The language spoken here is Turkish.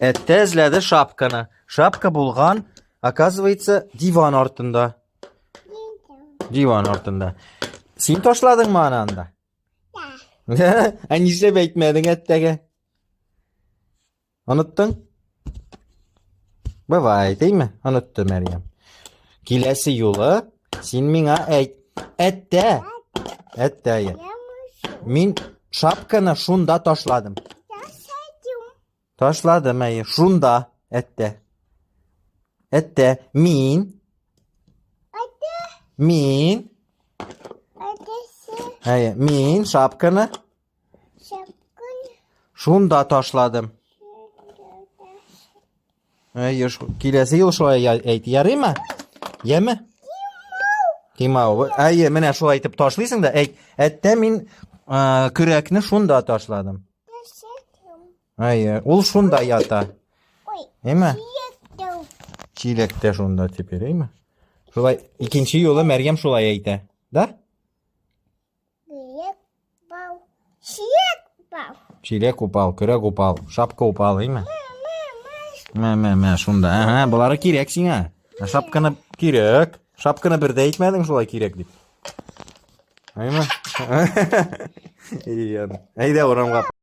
Ette izledi şapkanı. Şapka bulgan, оказывается, divan ortunda. Divan ortunda. Sen toşladın mı ananda? Annişle bekmedin ettege. Unuttun? Bye değil mi? Unuttu Meryem. Kilesi yolu sen mina ette. Ette. Min şapkanı şunda toşladım. Toşladım ey. Şunda ette. Ette. Min. Min. Hayır. Min şapkanı şunda toşladım. Hayır. Kilesi yıl şöyle eyti. Yarı mı? Yeme. Timao. Hayır. Mene şu aytıp toşlısın da. Ette min kürekni şunda toşladım. Hayır. Ol şunda yata. Değil mi? Çilekte şunda tipi değil mi? Şulay ikinci yolu Meryem şulay eyti. Da? Çilek upal, kürek upal, şapka upal değil mi? Şunda. Aha, buları kireksin ha. Şapkanı kirek. Şapkanı bir de etmedin şulay kirek deyip. Değil mi? İyi yani. Haydi oram kap.